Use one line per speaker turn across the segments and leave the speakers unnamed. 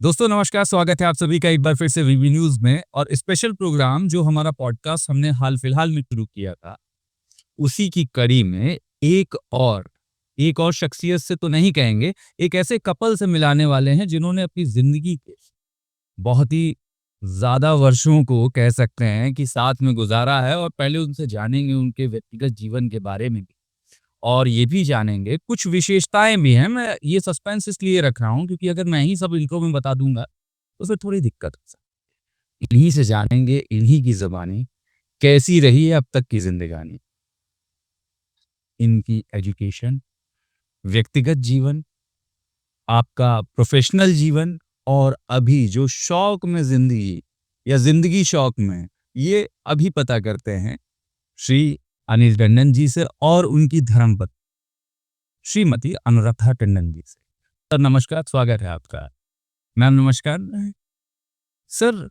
दोस्तों नमस्कार, स्वागत है आप सभी का एक बार फिर से वीवी न्यूज़ में। और स्पेशल प्रोग्राम जो हमारा पॉडकास्ट हमने हाल-फिलहाल में शुरू किया था, उसी की कड़ी में एक और शख्सियत से तो नहीं कहेंगे, एक ऐसे कपल से मिलाने वाले हैं जिन्होंने अपनी ज़िंदगी के बहुत ही ज़्यादा वर्षों को कह सकते हैं कि साथ में गुज़ारा है। और पहले उनसे जानेंगे उनके व्यक्तिगत जीवन के बारे में भी, और ये भी जानेंगे कुछ विशेषताएँ भी हैं। मैं ये सस्पेंस इसलिए रख रहा हूँ क्योंकि अगर मैं ही सब इंट्रो में बता दूँगा, तो फिर थोड़ी दिक्कत हो सकती है। इन्हीं से जानेंगे, इन्हीं की ज़ुबानी, कैसी रही है अब तक की ज़िंदगानी। इनकी एजुकेशन, व्यक्तिगत जीवन, आपका प्रोफ़ेशनल जीवन, और अभी जो शौक में ज़िंदगी या ज़िंदगी शौक में, ये अभी पता करते हैं श्री अनिल टंडन जी से और उनकी धर्मपत्नी श्रीमती अनुराधा टंडन जी से। सर नमस्कार, स्वागत है आपका। मैम नमस्कार। सर,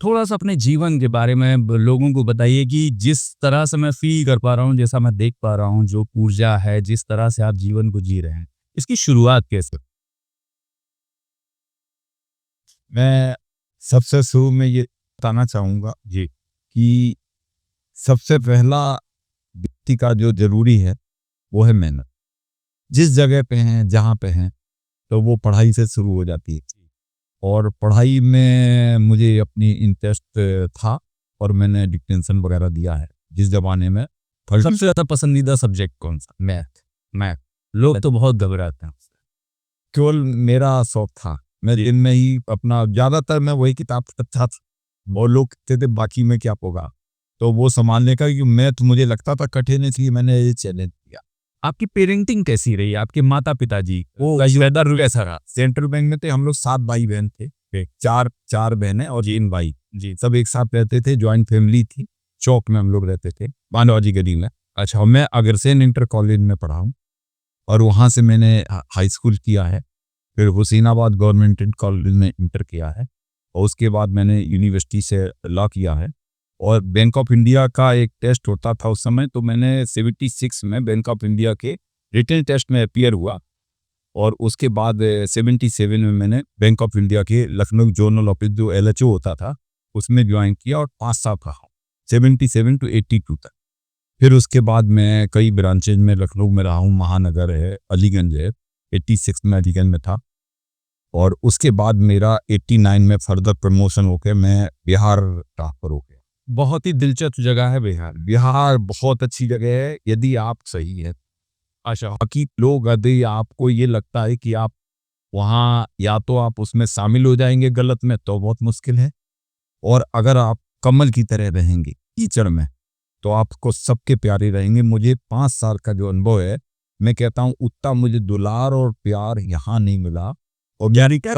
थोड़ा-सा अपने जीवन के बारे में लोगों को बताइए कि जिस तरह से मैं फ़ील कर पा रहा हूँ, जैसा मैं देख पा रहा हूँ, जो ऊर्जा है, जिस तरह से आप जीवन को जी रहे हैं, इसकी शुरुआत कैसे?
मैं सबसे शुरू में ये बताना चाहूँगा
जी।
कि सबसे पहला व्यक्ति का जो ज़रूरी है, वो है मेहनत। जिस जगह पे हैं, जहाँ पे हैं, तो वो पढ़ाई से शुरू हो जाती है। और पढ़ाई में मुझे अपनी इंटरेस्ट था और मैंने डिक्टेंशन वगैरह दिया है। जिस ज़माने में
सबसे ज़्यादा पसंदीदा सब्जेक्ट कौन-सा? मैथ। मैथ। लोग तो बहुत घबराते हैं उससे।
केवल मेरा शौक था। मैं दिन में ही अपना ज़्यादातर मैं वही किताब पढ़ता था। और लोग कहते थे बाकी में क्या होगा? तो वो सँभालने का, क्योंकि मैथ मुझे लगता था कठिन, इसलिए मैंने ये चैलेंज लिया।
आपकी पेरेंटिंग कैसी रही? आपके माता-पिता जी
वो
का वेदर कैसा रहा?
सेंट्रल बैंक में थे, हम लोग 7 भाई-बहन थे। 4 बहनें और 3 भाई।
जी।
सब एक साथ रहते थे, जॉइंट फैमिली थी। चौक में हम लोग रहते थे, मानवजी गली में। अच्छा, और मैं अग्रसेन इंटर कॉलेज में पढ़ा हूँ और वहाँ से मैंने हाई स्कूल किया है। फिर हुसैनाबाद गवर्नमेंट कॉलेज में इंटर किया है और उसके बाद मैंने यूनिवर्सिटी से लॉ किया है। और बैंक ऑफ इंडिया का एक टेस्ट होता था उस समय, तो मैंने 76 में बैंक ऑफ इंडिया के रिटन टेस्ट में अपीयर हुआ। और उसके बाद 77 में मैंने बैंक ऑफ इंडिया के लखनऊ जोनल ऑफिस, जो LHO होता था, उसमें ज्वाइन किया और 5 साल रहा, 77 टू 82 तक। फिर उसके बाद मैं कई ब्रांचेज में लखनऊ में रहा हूँ, महानगर है, अलीगंज है। 86 में अलीगंज में था और उसके बाद मेरा 89 में फर्दर प्रमोशन होकर मैं बिहार ट्रांसफर हो गया।
बहुत ही दिलचस्प जगह है बिहार।
बिहार बहुत अच्छी जगह है यदि आप सही है।
अच्छा।
बाकी लोग, यदि आपको ये लगता है कि आप वहाँ या तो आप उसमें शामिल हो जाएंगे गलत में, तो बहुत मुश्किल है। और अगर आप कमल की तरह रहेंगे कीचड़ में, तो आपको सबके प्यारे रहेंगे। मुझे 5 साल का जो अनुभव है, मैं कहता हूँ उतना मुझे दुलार और प्यार यहाँ नहीं मिला। और
यानी क्या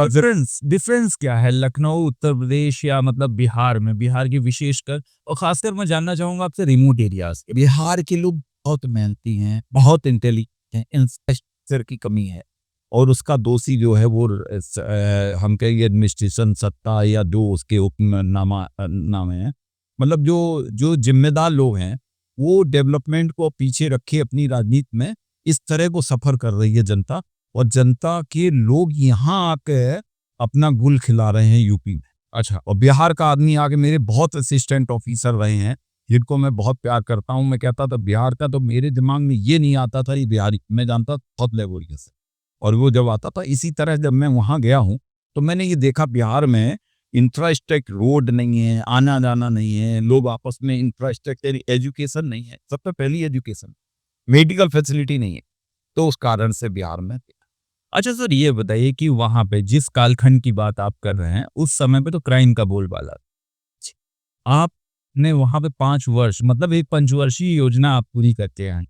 डिफरेंस क्या है लखनऊ, उत्तर प्रदेश या मतलब बिहार में? बिहार की विशेषकर और खासकर मैं जानना चाहूँगा आपसे रिमोट एरियाज़ के।
बिहार के लोग बहुत मेहनती हैं, बहुत इंटेलिजेंट हैं, इंफ्रास्ट्रक्चर की कमी है। और उसका दोषी जो है वो हम कहेंगे एडमिनिस्ट्रेशन, सत्ता, या जो उसके हुक्मनामा नाम है। मतलब जो जो जिम्मेदार लोग हैं, वो डेवलपमेंट को पीछे रखे अपनी राजनीति में इस तरह को सफ़र कर रही है जनता। और जनता के लोग यहाँ आके अपना गुल खिला रहे हैं यूपी में।
अच्छा।
और बिहार का आदमी आके, मेरे बहुत असिस्टेंट ऑफिसर रहे हैं जिनको मैं बहुत प्यार करता हूँ। मैं कहता था बिहार का, तो मेरे दिमाग में ये नहीं आता था ये बिहारी, मैं जानता बहुत लेबोरियस है। और वो जब आता था, इसी तरह जब मैं वहाँ गया हूँ, तो मैंने ये देखा बिहार में इंफ्रास्ट्रक्चर, रोड नहीं है, आना जाना नहीं है, लोग आपस में इंफ्रास्ट्रक्चर, एजुकेशन नहीं है। सबसे पहली एजुकेशन, मेडिकल फैसिलिटी नहीं है। तो उस कारण से बिहार में।
अच्छा सर, ये बताइए कि वहाँ पे जिस कालखंड की बात आप कर रहे हैं, उस समय पे तो क्राइम का बोलबाला था। आपने वहाँ पे 5 वर्ष मतलब एक पंचवर्षीय योजना आप पूरी करके आए,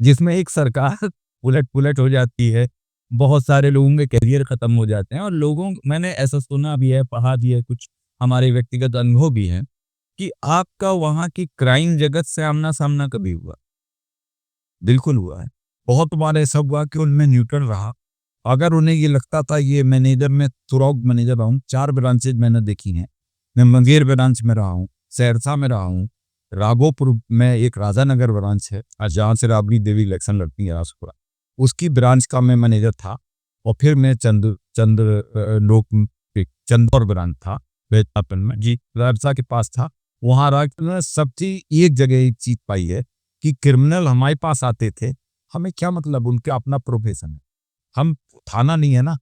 जिसमें एक सरकार उलट-पुलट हो जाती है, बहुत सारे लोगों के करियर खत्म हो जाते हैं, और मैंने ऐसा सुना भी है, पढ़ा भी है, कुछ हमारे व्यक्तिगत अनुभव भी हैं कि आपका वहाँ की क्राइम जगत से आमना-सामना कभी हुआ?
बिल्कुल हुआ है। बहुत बार ऐसा हुआ कि उनमें न्यूट्रल रहा। अगर उन्हें ये लगता था ये मैनेजर, मैं तुरौक मैनेजर रहा हूँ, 4 ब्रांचेज मैंने देखी हैं। मैं मुंगेर ब्रांच में रहा हूँ, सहरसा में रहा हूँ, राघोपुर में एक राजानगर ब्रांच है, जहाँ से राबड़ी देवी इलेक्शन लड़ती है राजपुरा, उसकी ब्रांच का मैं मैनेजर था। और फिर मैं चंदौर ब्रांच था वेदापन में जी राजसा के पास था। वहाँ रहा सब चीज एक जगह एक चीज पाई है कि क्रिमिनल हमारे पास आते थे, हमें क्या मतलब, उनका अपना प्रोफेशन है, हम थाना नहीं है ना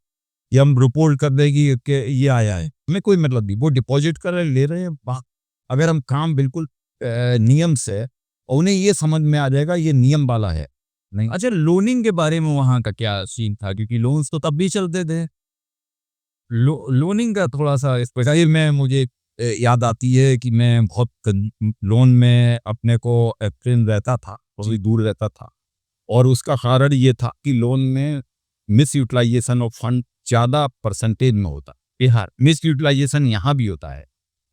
ये हम रिपोर्ट कर देगी कि ये आया है, हमें कोई मतलब नहीं, वो डिपॉजिट कर रहे ले रहे हैं। अगर हम काम बिल्कुल नियम से, और उन्हें ये समझ में आ जाएगा ये नियम वाला है नहीं।
अच्छा, लोनिंग के बारे में वहाँ का क्या सीन था, क्योंकि लोन्स तो तब भी चलते थे। लोनिंग का थोड़ा सा
जाहिर में मुझे याद आती है कि मैं बहुत लोन में अपने को अप्रेन रहता था, बहुत दूर रहता था, और उसका कारण ये था कि लोन में मिस यूटिलाइजेशन ऑफ फंड ज़्यादा परसेंटेज में होता। बिहार मिस यूटिलाइजेशन यहाँ भी होता है,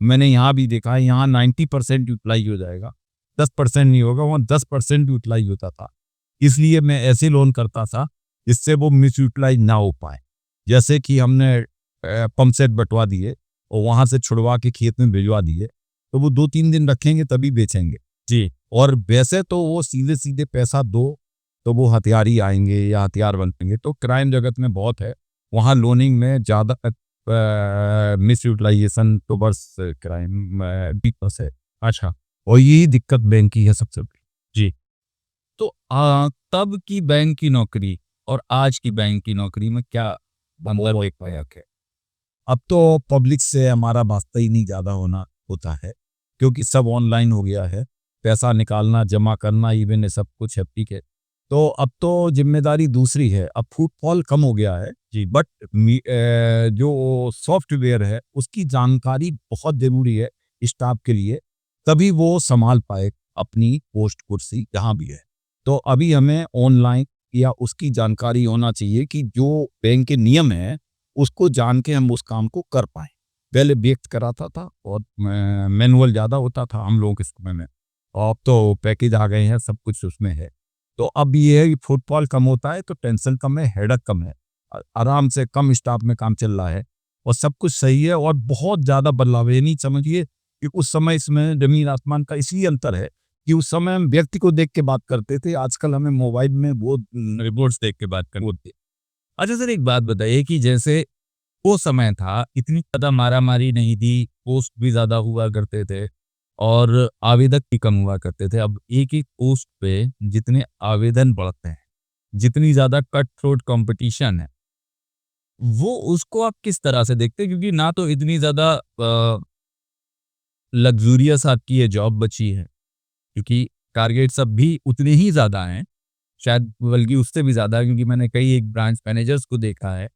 मैंने यहाँ भी देखा है, यहाँ 90% यूटिलाइज हो जाएगा, 10% नहीं होगा, वहाँ 10% यूटिलाइज होता था। इसलिए मैं ऐसे लोन करता था जिससे वो मिस यूटिलाइज ना हो पाए। जैसे कि हमने पंप सेट बंटवा दिए और वहाँ से छुड़वा के खेत में भिजवा दिए, तो वो 2-3 दिन रखेंगे तभी बेचेंगे जी। और वैसे तो वो सीधे सीधे पैसा दो तो वो हथियारी आएंगे या हथियार बनेंगे, तो क्राइम जगत में बहुत है, वहाँ लोनिंग में ज़्यादा मिस यूटिलाइजेशन तो बस क्राइम बस है।
अच्छा,
और यही दिक्कत बैंक की है सबसे बड़ी जी।
तो तब की बैंक की नौकरी और आज की बैंक की नौकरी में क्या अंतर एक फर्क है?
अब तो पब्लिक से हमारा वास्ता ही नहीं ज़्यादा होना होता है, क्योंकि सब ऑनलाइन हो गया है, पैसा निकालना जमा करना इवन सब कुछ है, ठीक है। तो अब तो जिम्मेदारी दूसरी है, अब फुटफॉल कम हो गया है जी, बट जो सॉफ्टवेयर है उसकी जानकारी बहुत ज़रूरी है स्टाफ के लिए, तभी वो संभाल पाए अपनी पोस्ट कुर्सी जहाँ भी है। तो अभी हमें ऑनलाइन या उसकी जानकारी होना चाहिए कि जो बैंक के नियम है उसको जान के हम उस काम को कर पाए। पहले व्यक्त कराता था और मैनुअल ज़्यादा होता था हम लोगों के समय में, और अब तो पैकेज आ गए हैं, सब कुछ उसमें है। तो अब ये है कि फुटफॉल कम होता है तो टेंशन कम है, हेडक कम है, आराम से कम स्टाफ में काम चल रहा है और सब कुछ सही है, और बहुत ज़्यादा बदलाव है। ये नहीं समझिए कि उस समय इसमें जमीन आसमान का इसलिए अंतर है कि उस समय हम व्यक्ति को देख के बात करते थे, आजकल हमें मोबाइल में वो
रिपोर्ट्स देख के बात करते। अच्छा सर, एक बात बताइए कि जैसे वो समय था, इतनी ज़्यादा मारा-मारी नहीं थी, पोस्ट भी ज़्यादा हुआ करते थे और आवेदक भी कम हुआ करते थे। अब एक-एक पोस्ट पे जितने आवेदन बढ़ते हैं, जितनी ज़्यादा कट थ्रोट कॉम्पिटिशन है, वो उसको आप किस तरह से देखते हैं? क्योंकि ना तो इतनी ज़्यादा लग्ज़ूरियस आपकी ये जॉब बची है, क्योंकि टारगेट्स अब भी उतने ही ज़्यादा हैं, शायद बल्कि उससे भी ज़्यादा, क्योंकि मैंने कई एक ब्रांच मैनेजर्स को देखा है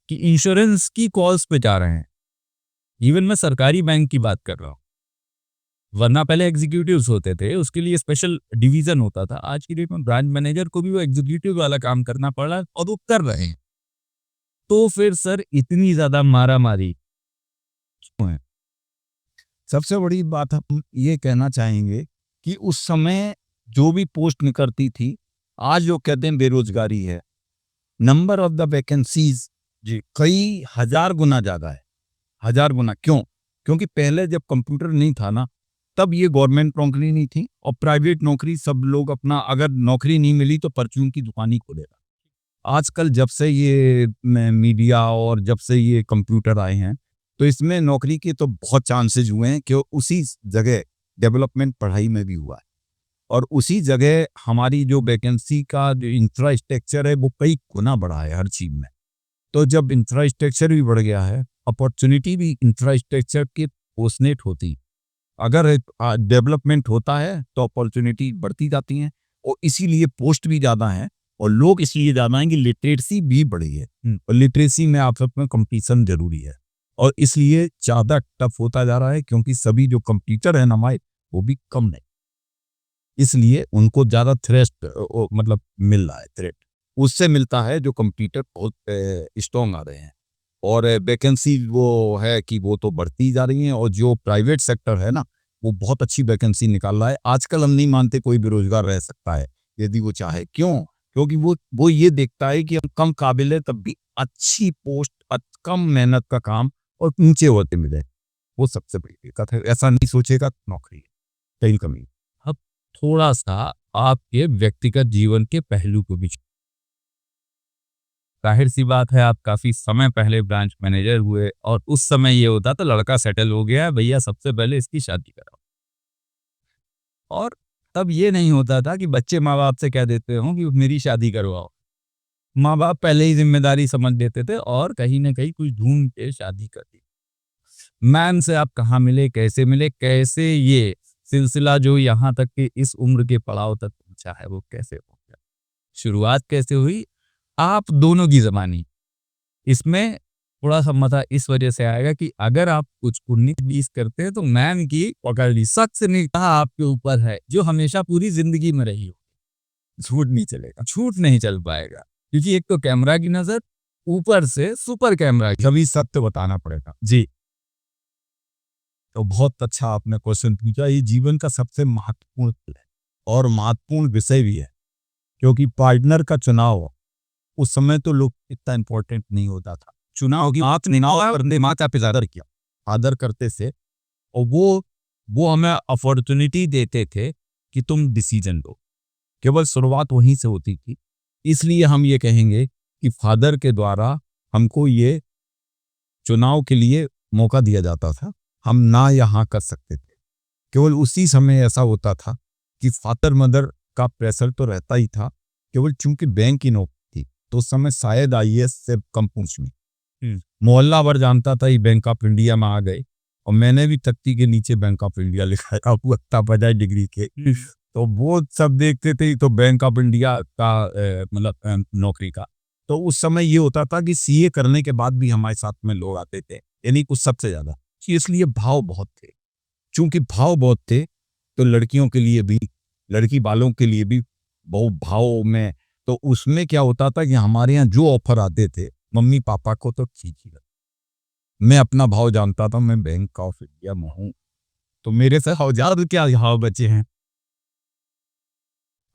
कि इंश्योरेंस की कॉल्स पे जा रहे हैं। इवन मैं सरकारी बैंक की बात कर रहा हूँ। वरना पहले एग्जीक्यूटिव्स होते थे, उसके लिए स्पेशल डिवीज़न होता था। आज की डेट में ब्रांच मैनेजर को भी वो एग्जीक्यूटिव वाला काम करना पड़ रहा है और वो कर रहे हैं। तो फिर सर इतनी ज़्यादा मारा-मारी क्यों है?
सबसे बड़ी बात हम ये कहना चाहेंगे कि उस समय जो भी पोस्ट निकलती थी, आज जो कहते हैं बेरोजगारी है, नंबर ऑफ द वैकेंसीज जी कई हजार गुना ज़्यादा है, हजार गुना। क्यों? क्योंकि पहले जब कंप्यूटर नहीं था ना, तब ये गवर्नमेंट नौकरी नहीं थी और प्राइवेट नौकरी सब लोग अपना, अगर नौकरी नहीं मिली तो परचून की दुकान ही खोलेगा। आजकल जब से ये मीडिया और जब से ये कंप्यूटर आए हैं, तो इसमें नौकरी के तो बहुत चांसेस हुए हैं कि उसी जगह डेवलपमेंट पढ़ाई में भी हुआ है, और उसी जगह हमारी जो वैकेंसी का जो इंफ्रास्ट्रक्चर है वो कई गुना बढ़ा है हर चीज़ में। तो जब इंफ्रास्ट्रक्चर भी बढ़ गया है, अपॉर्चुनिटी भी इंफ्रास्ट्रक्चर की ओसनेट होती, अगर डेवलपमेंट होता है तो अपॉर्चुनिटी बढ़ती जाती हैं, और इसीलिए पोस्ट भी ज़्यादा हैं और लोग इसलिए ज़्यादा हैं कि लिटरेसी भी बढ़ी है, और लिटरेसी में आप सब में कंपटीशन जरूरी है, और इसलिए ज़्यादा टफ होता जा रहा है, क्योंकि सभी जो कंप्यूटर है हमारे वो भी कम नहीं, इसलिए उनको ज़्यादा थ्रेस्ट मतलब मिल रहा है, थ्रेट उससे मिलता है जो कंप्यूटर बहुत स्ट्रॉन्ग आ रहे हैं, और वैकेंसी वो है कि वो तो बढ़ती जा रही हैं, और जो प्राइवेट सेक्टर है ना वो बहुत अच्छी वैकेंसी निकाल रहा है। आजकल हम नहीं मानते कोई बेरोजगार रह सकता है यदि वो चाहे। क्यों? क्योंकि वो ये देखता है कि हम कम काबिल है तब भी अच्छी पोस्ट, कम मेहनत का काम और ऊंचे होते मिले, वो सबसे बड़ी दिक्कत है। ऐसा नहीं सोचेगा नौकरी है, कहीं कमी।
अब थोड़ा-सा आपके व्यक्तिगत जीवन के पहलू को भी जाहिर सी बात है आप काफी समय पहले ब्रांच मैनेजर हुए और उस समय ये होता था लड़का सेटल हो गया है भैया सबसे पहले इसकी शादी कराओ। और तब ये नहीं होता था कि बच्चे माँ बाप से कह देते हो कि मेरी शादी करवाओ। माँ बाप पहले ही जिम्मेदारी समझ लेते थे और कहीं ना कहीं कुछ ढूंढ के शादी कर दी। मैम से आप कहाँ मिले, कैसे ये सिलसिला जो यहाँ तक कि इस उम्र के पड़ाव तक पहुंचा है वो कैसे पहुंचा, शुरुआत कैसे हुई, आप दोनों की जबानी। इसमें थोड़ा सा मजा इस वजह से आएगा कि अगर आप कुछ 19-20 करते हैं तो मैम की पकड़ ली, शख्स निगाह आपके ऊपर है जो हमेशा पूरी जिंदगी में रही हो। झूठ नहीं चलेगा, झूठ नहीं चल पाएगा क्योंकि एक तो कैमरा की नजर, ऊपर से सुपर कैमरा की।
कभी सत्य बताना पड़ेगा
जी
तो बहुत अच्छा आपने क्वेश्चन पूछा। ये जीवन का सबसे महत्वपूर्ण है और महत्वपूर्ण विषय भी है, क्योंकि पार्टनर का चुनाव उस समय तो लोग इतना इम्पोर्टेंट नहीं होता था। चुनाव की आप माता पिता आदर किया, आदर करते थे और वो हमें अपॉर्चुनिटी देते थे कि तुम डिसीजन लो। केवल शुरुआत वहीं से होती थी। इसलिए हम ये कहेंगे कि फादर के द्वारा हमको ये चुनाव के लिए मौका दिया जाता था, हम ना यहाँ कर सकते थे। केवल उसी समय ऐसा होता था कि फादर मदर का प्रेशर तो रहता ही था, केवल चूंकि बैंक की नौकरी थी तो उस समय शायद आईएएस से कम पूछ में मोहल्ला भर जानता था ये बैंक ऑफ इंडिया में आ गए। और मैंने भी तख्ती के नीचे बैंक ऑफ इंडिया लिखा है आपको 50 डिग्री के। तो वो सब देखते थे तो बैंक ऑफ इंडिया का मतलब नौकरी का। तो उस समय ये होता था कि सीए करने के बाद भी हमारे साथ में लोग आते थे, यानी कुछ सबसे ज्यादा। इसलिए भाव बहुत थे, चूंकि भाव बहुत थे तो लड़कियों के लिए भी, लड़की वालों के लिए भी बहुत भाव में। तो उसमें क्या होता था कि हमारे यहाँ जो ऑफर आते थे मम्मी पापा को तो ठीक ही लगता। मैं अपना भाव जानता था, मैं बैंक ऑफ इंडिया में हूँ तो मेरे से हजार क्या भाव बचे हैं।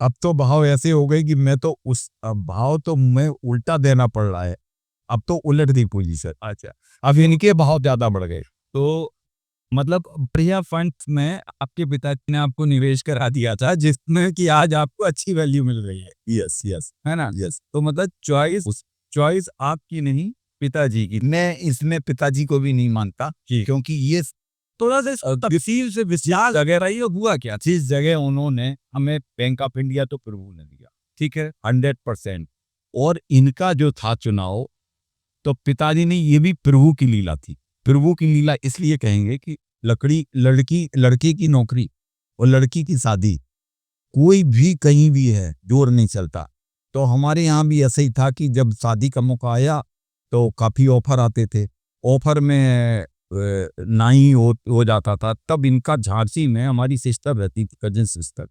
अब तो भाव ऐसे हो गए कि मैं तो उस भाव तो मैं उल्टा देना पड़ रहा है। अब तो उलट दी पोजीशन। अच्छा, अब इनके भाव ज्यादा बढ़ गए।
तो मतलब बढ़िया फंड में आपके पिताजी ने आपको निवेश करा दिया था जिसमें कि आज आपको अच्छी वैल्यू मिल रही है।
यस यस
है ना?
यस।
तो मतलब चॉइस आपकी नहीं पिताजी की।
मैं इसमें पिताजी को भी नहीं मानता, क्योंकि ये
थोड़ा सा तफसील से विस्तार वगैरह ये हुआ क्या?
जिस जगह उन्होंने हमें बैंक ऑफ इंडिया तो प्रभु ने दिया,
ठीक है,
100%। और इनका जो था चुनाव, तो पिताजी ने ये भी प्रभु की लीला थी। प्रभु की लीला इसलिए कहेंगे कि लड़की की नौकरी और लड़की की शादी कोई भी कहीं भी है, जोर नहीं चलता। तो हमारे यहाँ भी ऐसा ही था कि जब शादी का मौका आया तो काफी ऑफर आते थे। ऑफर में ना ही हो जाता था। तब इनका झांसी में हमारी सिस्टर रहती थी, कजिन सिस्टर,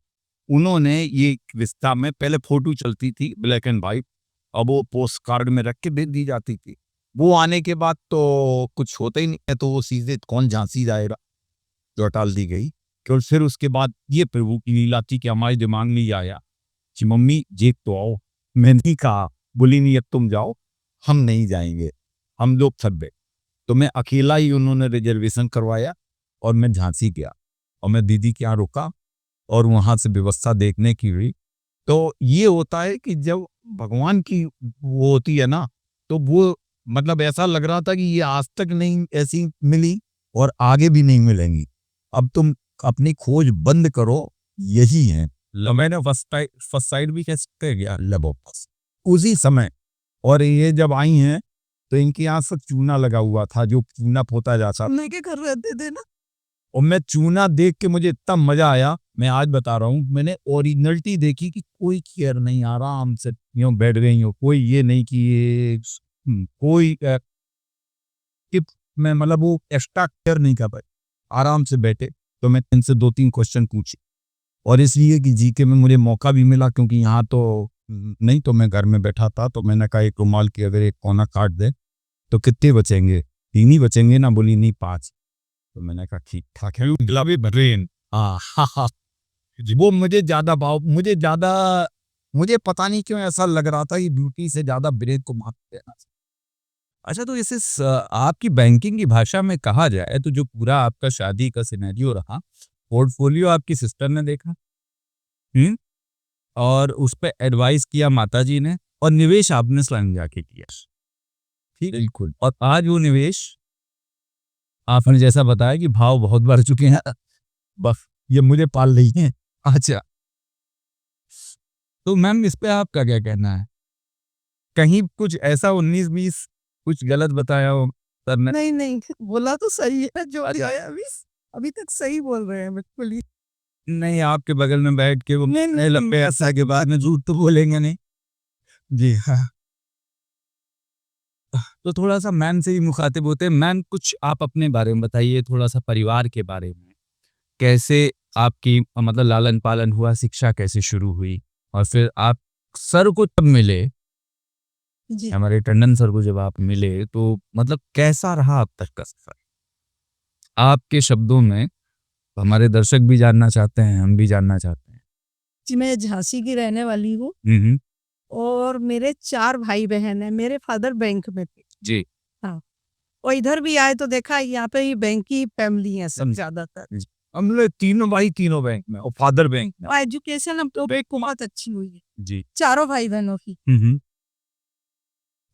उन्होंने ये रिश्ता में पहले फोटो चलती थी ब्लैक एंड व्हाइट, अब वो पोस्ट कार्ड में रख के भेज दी जाती थी। वो आने के बाद तो कुछ होता ही नहीं है, तो वो सीधे कौन झांसी जाएगा, जो टाल दी गई। और फिर उसके बाद ये प्रभु की लीला थी कि हमारे दिमाग में ये आया कि मम्मी जीत तो आओ। मैंने कहा, बोली नहीं अब तुम जाओ, हम नहीं जाएंगे, हम लोग सब गए। तो मैं अकेला ही, उन्होंने रिजर्वेशन करवाया और मैं झांसी गया और मैं दीदी के यहाँ रुका और वहां से व्यवस्था देखने की हुई। तो ये होता है कि जब भगवान की वो होती है ना, तो वो मतलब ऐसा लग रहा था कि ये आज तक नहीं ऐसी मिली और आगे भी नहीं मिलेंगी। अब तुम अपनी खोज बंद करो, यही है।
मैंने फर्स्ट साइड भी कह सकते हैं क्या?
लबो उसी समय। और ये जब आई हैं तो इनके यहाँ से चूना लगा हुआ था, जो चूना पोता जाता था,
के घर रहते थे ना।
और मैं चूना देख के मुझे इतना मजा आया, मैं आज बता रहा हूँ। मैंने ओरिजिनलिटी देखी कि कोई केयर नहीं, आराम से यूं बैठ गई हो, कोई ये नहीं कि ये कोई टिप में मतलब वो एक्स्ट्रा केयर नहीं कर पाए, आराम से बैठे। तो मैं इनसे 2-3 क्वेश्चन पूछे, और इसलिए कि जीके में मुझे मौका भी मिला, क्योंकि यहाँ तो नहीं, तो मैं घर में बैठा था। तो मैंने कहा एक रुमाल की अगर एक कोना काट दे तो कितने बचेंगे? 3 ही बचेंगे ना? बोली नहीं 5। तो मैंने कहा ठीक ठाक है। गुलाबी ब्रेन, हाँ, वो मुझे ज्यादा भाव, मुझे पता नहीं क्यों ऐसा लग रहा था कि ब्यूटी से ज्यादा ब्रेन को महत्व देना।
अच्छा, तो इसे आपकी बैंकिंग की भाषा में कहा जाए तो जो पूरा आपका शादी का सिनेरियो रहा, पोर्टफोलियो आपकी सिस्टर ने देखा, और उस पे एडवाइस किया माताजी ने, और निवेश आपने स्वयं जाके किया, ठीक।
बिल्कुल।
और आज वो निवेश आपने जैसा बताया कि भाव बहुत बढ़ चुके हैं,
बस ये मुझे पाल रही है।
अच्छा, तो मैम इस पे आपका क्या कहना है? कहीं कुछ ऐसा 19-20 कुछ गलत बताया हो सर ने?
नहीं, नहीं, बोला तो सही है जो भी आया अभी तक सही बोल रहे हैं बिल्कुल ही।
नहीं, आपके बगल में बैठ के वो
नहीं,
इतने लंबे अरसा के बाद में झूठ तो बोलेंगे नहीं।
जी हाँ।
तो थोड़ा-सा मैम से ही मुखातिब होते हैं। मैम, कुछ आप अपने बारे में बताइए, थोड़ा-सा परिवार के बारे में। कैसे आपकी मतलब लालन-पालन हुआ, शिक्षा कैसे शुरू हुई? और फिर आप सर को जब मिले,
जी।
हमारे टंडन सर को जब आप मिले, तो मतलब कैसा रहा अब तक का सफ़र? आपके शब्दों में हमारे दर्शक भी जानना चाहते हैं, हम भी जानना चाहते हैं।
जी, मैं झांसी की रहने वाली हूँ
हुँ, हुँ।
और मेरे 4 भाई-बहन हैं। मेरे फादर बैंक में थे।
जी।
हाँ, और इधर भी आए तो देखा यहाँ पे ही बैंक की फैमिली है सब
समझ-
ज़्यादातर।
हम लोग तीनों भाई तीनों बैंक में और फादर बैंक में।
और एजुकेशन हम लोग की बहुत अच्छी हुई है,
जी।
चारों भाई-बहनों की।
हुँ, हुँ।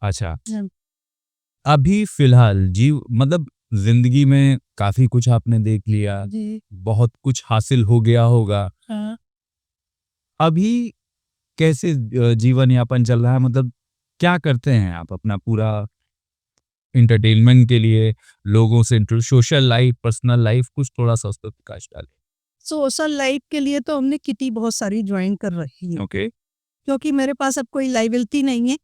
अच्छा।
हाँ।
अभी फ़िलहाल जी मतलब ज़िंदगी में काफ़ी कुछ आपने देख लिया,
जी,
बहुत कुछ हासिल हो गया होगा।
हाँ।
अभी कैसे जीवन यापन चल रहा है? मतलब क्या करते हैं आप अपना पूरा एंटरटेनमेंट के लिए, लोगों से सोशल लाइफ़, पर्सनल लाइफ़, कुछ थोड़ा-सा उस पे प्रकाश डालें?
सोशल लाइफ के लिए तो हमने किटी बहुत सारी जॉइन कर रखी है,
ओके।
क्योंकि मेरे पास अब कोई लायबिलिटी नहीं है।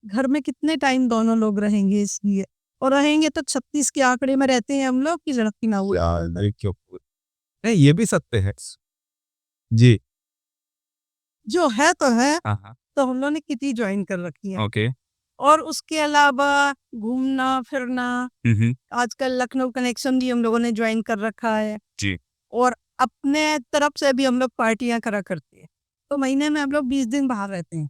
घर में कितने टाइम दोनों लोग रहेंगे इसलिए, और रहेंगे तो 36 के आंकड़े में रहते हैं हम लोग कि लड़की ना हुई।
अरे क्यों? नहीं, ये भी सत्य है। जी।
जो है तो है,
हाँ, हाँ।
तो हम लोगों ने किटी जॉइन कर रखी है।
ओके।
और उसके अलावा घूमना-फिरना,
हुँ, हुँ।
आजकल लखनऊ कनेक्शन भी हम लोगों ने जॉइन कर रखा है।
जी।
और अपने तरफ से भी हम लोग पार्टियाँ करा करते हैं। तो महीने में हम लोग 20 दिन बाहर रहते हैं।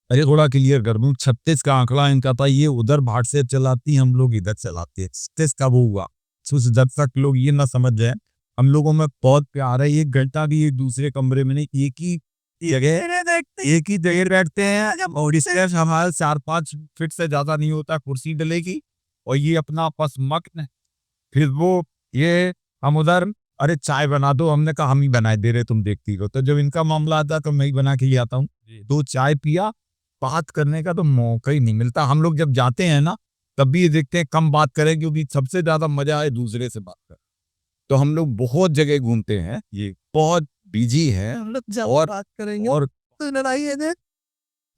अरे थोड़ा क्लियर कर दूं, 36 का आंकड़ा इनका था, ये उधर भाट से चलाती, हम लोग इधर चलाते हैं। 36 कब हुआ? कुछ जब तक लोग ये ना समझ जाए, हम लोगों में बहुत प्यार है। 1 घंटा भी एक दूसरे कमरे में नहीं, एक ही जगह बैठते हैं। और इससे हमारे 4-5 फीट से ज्यादा नहीं होता, कुर्सी डलेगी और ये अपना आपस मग्न। फिर वो ये हम उधर, अरे चाय बना दो, हमने कहा हम ही बनाए दे रहे, तुम देखती रहो। तो जब इनका मामला आता तो मैं ही बना के ले आता हूँ। तो चाय पिया, बात करने का तो मौका ही नहीं मिलता। हम लोग जब जाते हैं ना, तब भी ये देखते हैं कम बात करें, क्योंकि सबसे ज्यादा मजा है दूसरे से बात कर। तो हम लोग बहुत जगह घूमते हैं, ये बहुत बिजी है।
हम लोग जब
और
बात करेंगे
और
तो लड़ाई है ना।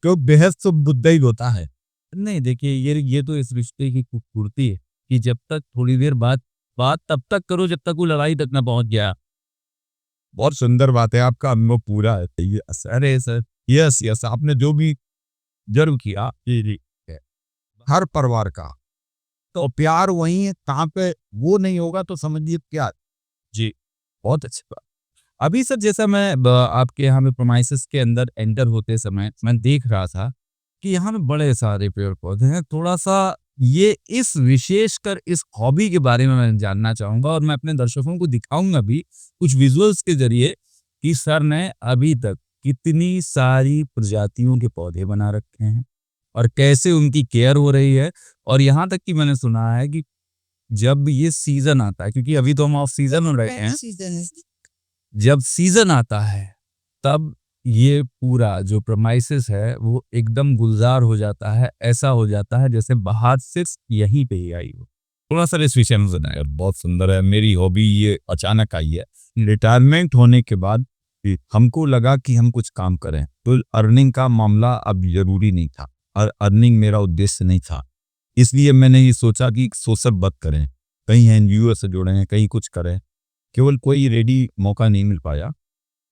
क्यों बेहद तो मुद्दा ही होता है।
नहीं, देखिए ये तो इस रिश्ते की खूबसूरती है कि जब तक थोड़ी देर बात बात तब तक करो जब तक वो लड़ाई तक ना पहुँच गया।
बहुत सुंदर बात है, आपका अनुभव पूरा है।
अरे सर!
यस यस, आपने जो भी जर्व किया, जी जी, हर परिवार का तो प्यार वही है। कहाँ पे वो नहीं होगा तो समझिए प्यार।
जी, बहुत अच्छी बात। अभी सर जैसा मैं आपके यहाँ पे प्रोमाइसेस के अंदर एंटर होते समय मैं देख रहा था कि यहाँ पे बड़े सारे पेड़-पौधे हैं। थोड़ा-सा ये इस विशेषकर इस हॉबी के बारे में मैं जानना चाहूँगा और मैं अपने दर्शकों को दिखाऊँगा भी कुछ विजुअल्स के ज़रिए कि सर ने अभी तक कितनी सारी प्रजातियों के पौधे बना रखे हैं और कैसे उनकी केयर हो रही है। और यहाँ तक कि मैंने सुना है कि जब ये सीज़न आता है, क्योंकि अभी तो हम ऑफ सीज़न में रहे हैं।
सीजन है।
जब सीज़न आता है, तब ये पूरा जो प्रेमाइसेस है, वो एकदम गुलज़ार हो जाता है। ऐसा हो जाता है जैसे बहार सिर्फ़ यहीं पे ही आई हो।
थोड़ा-सा इस विषय में बताएँ। बहुत सुंदर है, मेरी हॉबी ये अचानक आई है। रिटायरमेंट होने के बाद हमको लगा कि हम कुछ काम करें, तो अर्निंग का मामला अब ज़रूरी नहीं था और अर्निंग मेरा उद्देश्य नहीं था। इसलिए मैंने ये सोचा कि सोशल वर्क करें, कहीं एनजीओ से जुड़ें, कहीं कुछ करें। केवल कोई रेडी मौका नहीं मिल पाया,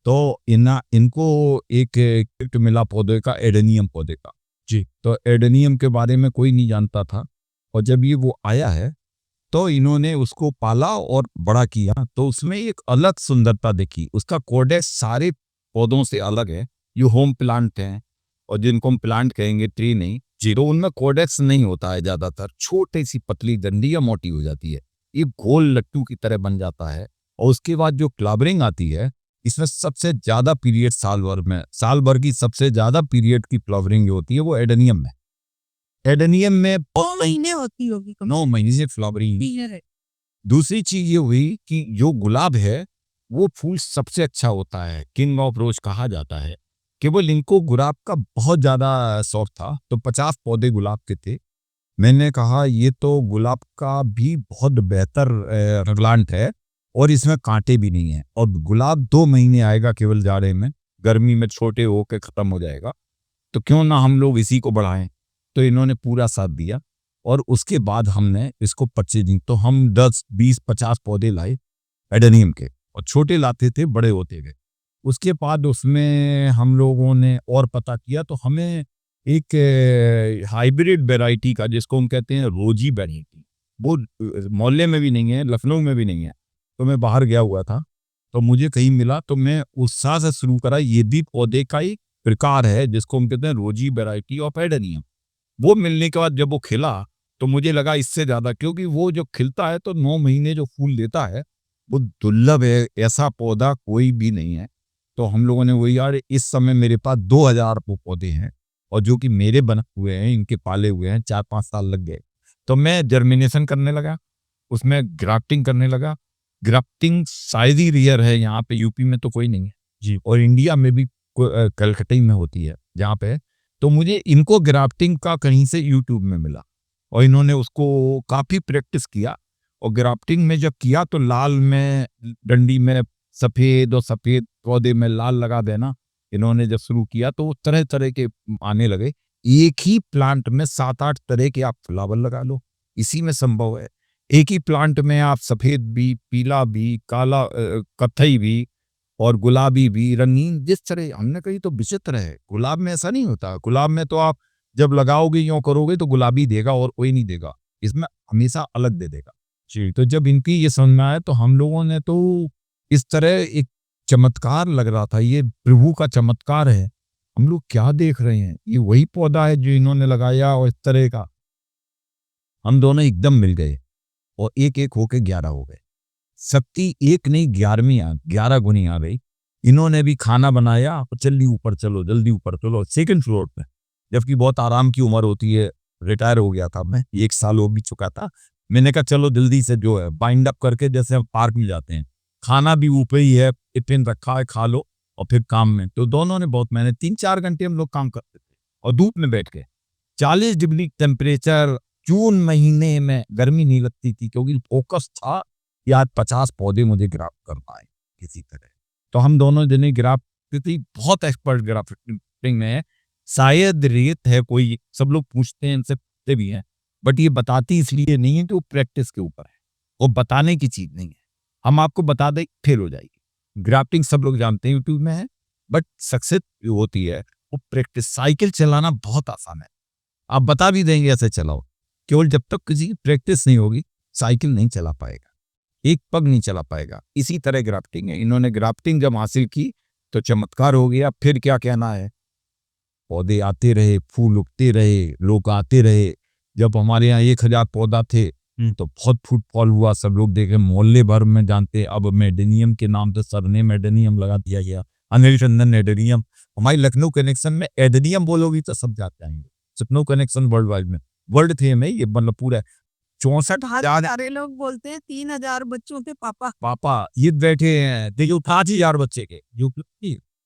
तो इनको एक गिफ्ट मिला पौधे का, एडेनियम पौधे का।
जी।
तो एडेनियम के बारे में कोई नहीं जानता था, और जब ये वो आया है तो इन्होंने उसको पाला और बड़ा किया, तो उसमें एक अलग सुंदरता देखी। उसका कोडेक्स सारे पौधों से अलग है। ये होम प्लांट हैं और जिनको हम प्लांट कहेंगे, ट्री नहीं। तो उनमें कोडेक्स नहीं होता है, ज्यादातर छोटी सी पतली डंडी या मोटी हो जाती है, ये गोल लट्टू की तरह बन जाता है। और उसके बाद जो क्लबरिंग आती है, इसमें सबसे ज्यादा पीरियड साल भर की सबसे ज्यादा पीरियड की फ्लावरिंग जो होती है वो एडेनियम में। एडेनियम में
2 महीने होती होगी कम
9 महीने से फ्लावरिंग।
से।
दूसरी चीज ये हुई कि जो गुलाब है वो फूल सबसे अच्छा होता है, किंग ऑफ रोज कहा जाता है। केवल इनको गुलाब का बहुत ज्यादा शौक था, तो 50 पौधे गुलाब के थे। मैंने कहा ये तो गुलाब का भी बहुत बेहतर प्लांट है और इसमें कांटे भी नहीं है, और गुलाब 2 महीने आएगा केवल जाड़े में, गर्मी में छोटे होके खत्म हो जाएगा, तो क्यों ना हम लोग इसी को बढ़ाएं। तो इन्होंने पूरा साथ दिया और उसके बाद हमने इसको परचेजिंग, तो हम 10 20 50 पौधे लाए एडेनियम के, और छोटे लाते थे बड़े होते गए। उसके बाद उसमें हम लोगों ने और पता किया, तो हमें एक हाइब्रिड वैरायटी का, जिसको हम कहते हैं रोजी वैरायटी, वो मोहल्ले में भी नहीं है, लखनऊ में भी नहीं है। तो मैं बाहर गया हुआ था, तो मुझे कहीं मिला, तो मैं उत्साह से शुरू करा। ये भी पौधे का ही प्रकार है जिसको हम कहते हैं रोजी वैरायटी ऑफ एडेनियम। वो मिलने के बाद जब वो खिला तो मुझे लगा इससे ज्यादा, क्योंकि वो जो खिलता है तो 9 महीने जो फूल देता है वो दुर्लभ है, ऐसा पौधा कोई भी नहीं है। तो हम लोगों ने वही, यार इस समय मेरे पास 2000 पौधे हैं, और जो कि मेरे बने हुए हैं, इनके पाले हुए हैं, 4-5 साल लग गए। तो मैं जर्मिनेशन करने लगा, उसमें ग्राफ्टिंग करने लगा। ग्राफ्टिंग शायद ही रियर है यहाँ पे, यूपी में तो कोई नहीं है जी, और इंडिया में भी कलकत्ता में होती है जहाँ पे। तो मुझे इनको ग्राफ्टिंग का कहीं से यूट्यूब में मिला, और इन्होंने उसको काफी प्रैक्टिस किया, और ग्राफ्टिंग में जब किया तो लाल में डंडी में सफेद, और सफेद पौधे में लाल लगा देना इन्होंने जब शुरू किया, तो वो तरह तरह के आने लगे। एक ही प्लांट में 7-8 तरह के आप फ्लावर लगा लो, इसी में संभव है। एक ही प्लांट में आप सफेद भी, पीला भी, काला कत्थई भी, और गुलाबी भी, रंगीन, जिस तरह हमने कही तो विचित्र है। गुलाब में ऐसा नहीं होता, गुलाब में तो आप जब लगाओगे यूं करोगे तो गुलाबी देगा और कोई नहीं देगा, इसमें हमेशा अलग दे देगा जी। तो जब इनकी ये समझ में आया तो हम लोगों ने तो इस तरह एक चमत्कार लग रहा था, ये प्रभु का चमत्कार है, हम लोग क्या देख रहे हैं, ये वही पौधा है जो इन्होंने लगाया, और इस तरह का हम दोनों एकदम मिल गए, और एक एक होके 11 हो गए। शक्ति एक नहीं 11 गुनी आ गई। इन्होंने भी खाना बनाया, और जल्दी ऊपर चलो, जल्दी ऊपर चलो, सेकंड फ्लोर पे, जबकि बहुत आराम की उम्र होती है। रिटायर हो गया था मैं, 1 साल हो भी चुका था। मैंने कहा चलो जल्दी से जो है बाइंड अप करके, जैसे हम पार्क में जाते हैं, खाना भी ऊपर ही है, टिफिन रखा है, खा लो और फिर काम में। तो दोनों ने बहुत मेहनत, 3-4 घंटे हम लोग काम करते थे, और धूप में बैठ के 40 डिग्री टेम्परेचर, जून महीने में गर्मी नहीं लगती थी, क्योंकि फोकस था कि आज 50 पौधे मुझे ग्राफ्ट करना है किसी तरह। तो हम दोनों जने ग्राफ्ट थी, बहुत एक्सपर्ट ग्राफ्टिंग में है। शायद रेत है कोई, सब लोग पूछते हैं, इनसे पूछते भी हैं, बट ये बताती इसलिए नहीं है कि वो प्रैक्टिस के ऊपर है, वो बताने की चीज नहीं है। हम आपको बता दें फेल हो जाएगी। ग्राफ्टिंग सब लोग जानते हैं, यूट्यूब में है, बट सक्सेस होती है वो प्रैक्टिस। साइकिल चलाना बहुत आसान है, आप बता भी देंगे ऐसे चलाओ, केवल जब तक किसी की प्रैक्टिस नहीं होगी साइकिल नहीं चला पाएगा, एक पग नहीं चला पाएगा। इसी तरह ग्राफ्टिंग है, इन्होंने ग्राफ्टिंग जब हासिल की तो चमत्कार हो गया। फिर क्या कहना है, पौधे आते रहे, फूल उगते रहे, लोग आते रहे। जब हमारे यहाँ 1000 पौधा थे तो बहुत फुटफॉल हुआ, सब लोग देखे, मोहल्ले भर में जानते। अब मेडेनियम के नाम से सरनेम एडेनियम लगा दिया गया, अनिल चंदन एडेनियम। हमारी लखनऊ कनेक्शन में एडेनियम बोलोगी तो सब जाते आएंगे। लखनऊ कनेक्शन वर्ल्ड वाइड में वर्ल्ड थीम है ये, मतलब पूरा 64,000
सारे लोग बोलते हैं 3000 बच्चों के
पापा ये बैठे हैं, देखिए 8000 बच्चे के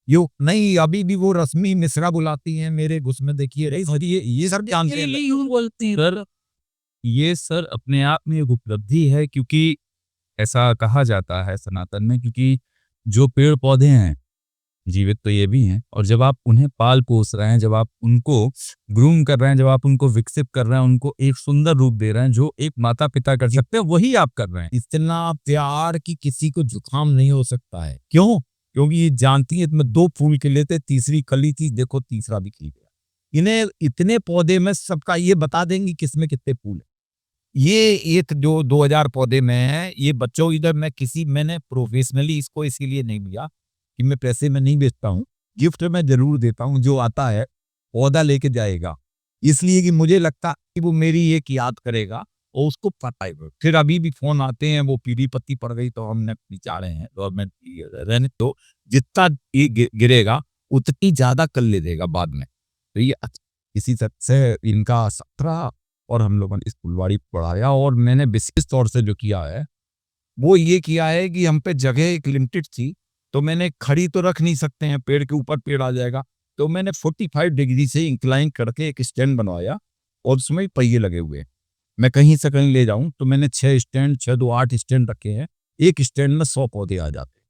यो नहीं, अभी भी वो रश्मि मिश्रा बुलाती हैं मेरे घुस में, देखिए ये सब जानते हैं।
यूं बोलते हैं।
सर ये सर अपने आप में एक उपलब्धि है, क्योंकि ऐसा कहा जाता है सनातन में, क्योंकि जो पेड़ पौधे हैं जीवित तो ये भी हैं, और जब आप उन्हें पाल पोस रहे हैं, जब आप उनको ग्रूम कर रहे हैं, जब आप उनको विकसित कर रहे हैं, उनको एक सुंदर रूप दे रहे हैं जो एक माता पिता कर सकते हैं, वही आप कर रहे हैं।
इतना प्यार कि किसी को जुकाम नहीं हो सकता है। क्यों? क्योंकि ये जानती है मैं 2 फूल खिले थे, तीसरी कली थी, देखो तीसरा भी खिल गया। इन्हें इतने पौधे में सबका ये बता देंगे किसमें कितने फूल है। ये एक जो 2000 पौधे में है, ये बच्चों इधर मैंने प्रोफेशनली इसको इसीलिए नहीं लिया कि मैं पैसे में नहीं बेचता हूँ, गिफ्ट में जरूर देता हूँ। जो आता है पौधा लेके जाएगा, इसलिए कि मुझे लगता है कि वो मेरी एक याद करेगा और उसको पता है। फिर अभी भी फोन आते हैं, वो पीली पत्ती पड़ गई तो हमने बेचा रहे हैं, गवर्नमेंट रहने तो जितना ये गिरेगा उतनी ज्यादा कल्ले देगा बाद में। तो ये इसी तरह से इनका 17 और हम लोगों ने इस फुलवाड़ी पढ़ाया। और मैंने विशेष तौर से जो किया है वो ये किया है कि हम पे जगह एक लिमिटेड थी, तो मैंने खड़ी तो रख नहीं सकते हैं, पेड़ के ऊपर पेड़ आ जाएगा, तो मैंने 45 डिग्री से इंक्लाइन करके एक स्टैंड बनवाया और उसमें पहिए लगे हुए हैं। मैं कहीं से कहीं ले जाऊं तो मैंने 6 स्टैंड 6 2 8 स्टैंड रखे हैं। एक स्टैंड में 100 पौधे आ जाते हैं,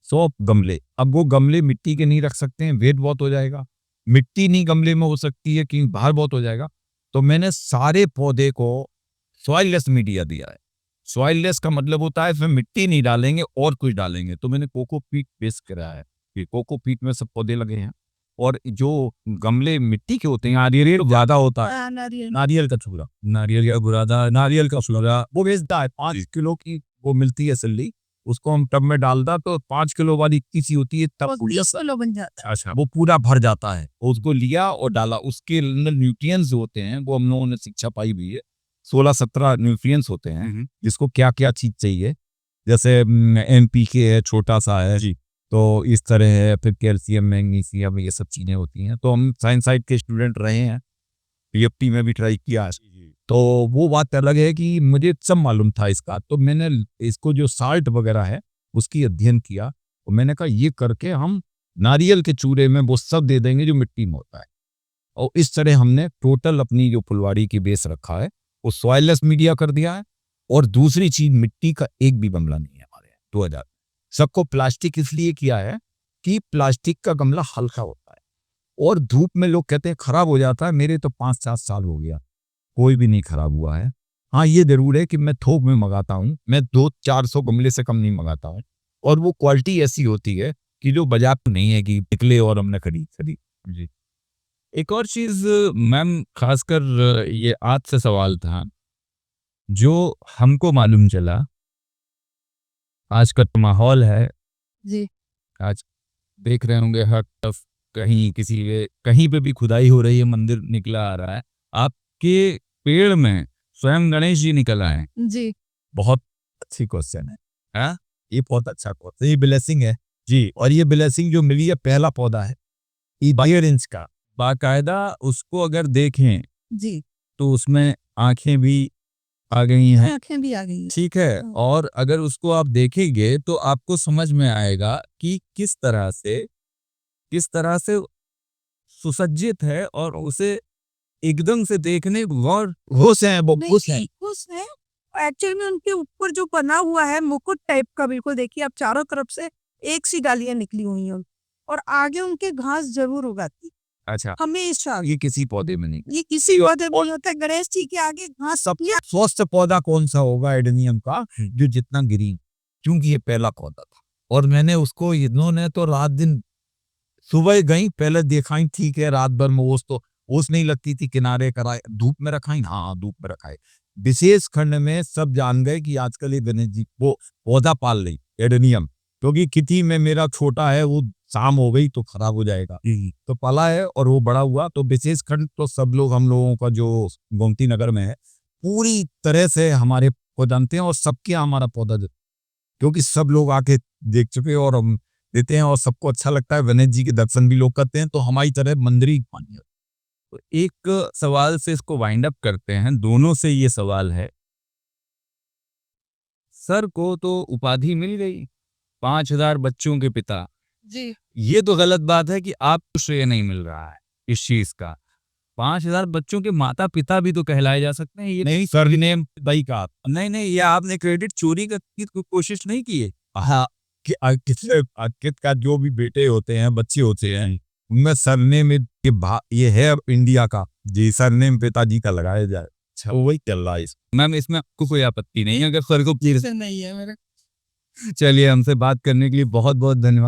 100 गमले। अब वो गमले मिट्टी के नहीं रख सकते हैं, वेट बहुत हो जाएगा, मिट्टी नहीं गमले में हो सकती है कि बाहर बहुत हो जाएगा। तो मैंने सारे पौधे को सॉइललेस मीडिया दिया है। सॉइललेस का मतलब होता है इसमें मिट्टी नहीं डालेंगे और कुछ डालेंगे। तो मैंने कोकोपीट बेस कराया है कि कोकोपीट में सब पौधे लगे हैं। और जो गमले मिट्टी के होते हैं नारियल ज्यादा होता है, नारियल का छुरा, नारियल का बुरादा, नारियल का छुरा वो बेचता है 5 किलो की वो मिलती है सल्ली, उसको हम टब में डालता तो 5 किलो वाली किसी होती है तब
20 किलो बन जाता है।
अच्छा वो पूरा भर जाता है। उसको लिया और डाला, उसके अंदर न्यूट्रिएंट्स होते हैं वो हम लोगों ने शिक्षा पाई भी है, 16-17 न्यूट्रिएंट्स होते हैं जिसको क्या क्या चीज चाहिए। जैसे NPK है, छोटा सा है जी, तो इस तरह है, फिर कैल्शियम मैग्नीशियम ये सब चीजें होती हैं। तो हम साइंस साइड के स्टूडेंट रहे हैं, PFT में भी ट्राई किया है, तो वो बात अलग है कि मुझे सब मालूम था इसका। तो मैंने इसको जो साल्ट वगैरह है उसकी अध्ययन किया और मैंने कहा ये करके हम नारियल के चूरे में वो सब दे देंगे जो मिट्टी में होता है। और इस तरह हमने टोटल अपनी जो फुलवाड़ी की बेस रखा है वो सॉइललेस मीडिया कर दिया है। और दूसरी चीज, मिट्टी का एक भी गमला नहीं है हमारे यहाँ 2000। सबको प्लास्टिक इसलिए किया है कि प्लास्टिक का गमला हल्का होता है और धूप में लोग कहते हैं खराब हो जाता है। मेरे तो 5-7 साल हो गया, कोई भी नहीं खराब हुआ है। हाँ ये जरूर है कि मैं थोक में मंगाता हूँ, मैं 200-400 गमले से कम नहीं मंगाता हूँ। और वो क्वालिटी ऐसी होती है कि जो बाजार में नहीं है कि निकले और हमने खरीद जी।
एक और चीज मैम, खासकर ये आज से सवाल था जो हमको मालूम चला, आज का तो माहौल है,
जी
आज देख रहे होंगे हर तरफ कहीं कहीं पे भी खुदाई हो रही है, मंदिर निकला आ रहा है। आपके पेड़ में स्वयं गणेश जी निकल आए।
जी
बहुत अच्छी क्वेश्चन है, हाँ ये बहुत अच्छा क्वेश्चन, ये ब्लेसिंग है जी। और ये ब्लेसिंग जो मिली है पहला पौधा है, ये 12 इंच का,
बाकायदा उसको अगर देखें
जी
तो उसमें आंखें भी आ गई हैं,
आंखें भी आ गई हैं।
ठीक है। और अगर उसको आप देखेंगे तो आपको समझ में आएगा कि किस तरह से सुसज्जित है और उसे एकदम से देखने और
खुश हैं वो, खुश हैं।
खुश है। एक्चुअली में उनके ऊपर जो बना हुआ है मुकुट टाइप का, बिल्कुल देखिए आप, चारों तरफ से एक सी डालियां निकली हुई हैं और आगे उनके घास जरूर उगाती
अच्छा,
हमेशा।
ये किसी पौधे में नहीं।
ये किसी पौधे में नहीं होता है, गणेश जी के आगे घास
सबसे स्वस्थ पौधा कौन सा होगा एडेनियम का, जो जितना ग्रीन, क्योंकि ये पहला पौधा था। और मैंने उसको, इन्होंने तो रात दिन, सुबह गई पहले देखा ही, ठीक है रात भर में ओस नहीं लगती थी, किनारे कराए, धूप में रखा ही, हाँ धूप में रखा है। विशेष खंड में सब जान गए कि आजकल ये गणेश जी वो पौधा पाल रही एडेनियम, क्योंकि किटी में मेरा छोटा है वो शाम हो गई तो खराब हो जाएगा, तो पाला है और वो बड़ा हुआ। तो विशेष खंड तो सब लोग, हम लोगों का जो गोमती नगर में है, पूरी तरह से हमारे को जानते हैं और सबके यहाँ हमारा पौधा, क्योंकि सब लोग आके देख चुके और हम देते हैं और सबको अच्छा लगता है। गणेश जी के दर्शन भी लोग करते हैं, तो हमारी तरह मंदिर ही मानिए।
तो एक सवाल से इसको वाइंड अप करते हैं, दोनों से ये सवाल है। सर को तो उपाधि मिल गई 5000 बच्चों के पिता,
जी
ये तो गलत बात है कि आपको श्रेय नहीं मिल रहा है इस चीज का। 5000 बच्चों के माता पिता भी तो कहलाए जा सकते हैं। ये
नहीं सरनेम भाई का,
नहीं, ये आपने क्रेडिट चोरी की कोशिश नहीं की है।
हाँ कि कित का जो भी बेटे होते हैं, बच्चे होते हैं, उनमें सरनेम ये है इंडिया का, जी सरनेम पिताजी का लगाया जाए। अच्छा वही चल रहा है।
मैम इसमें आपको कोई आपत्ति नहीं है अगर सर को
नहीं है मेरे।
चलिए, हमसे बात करने के लिए बहुत बहुत धन्यवाद।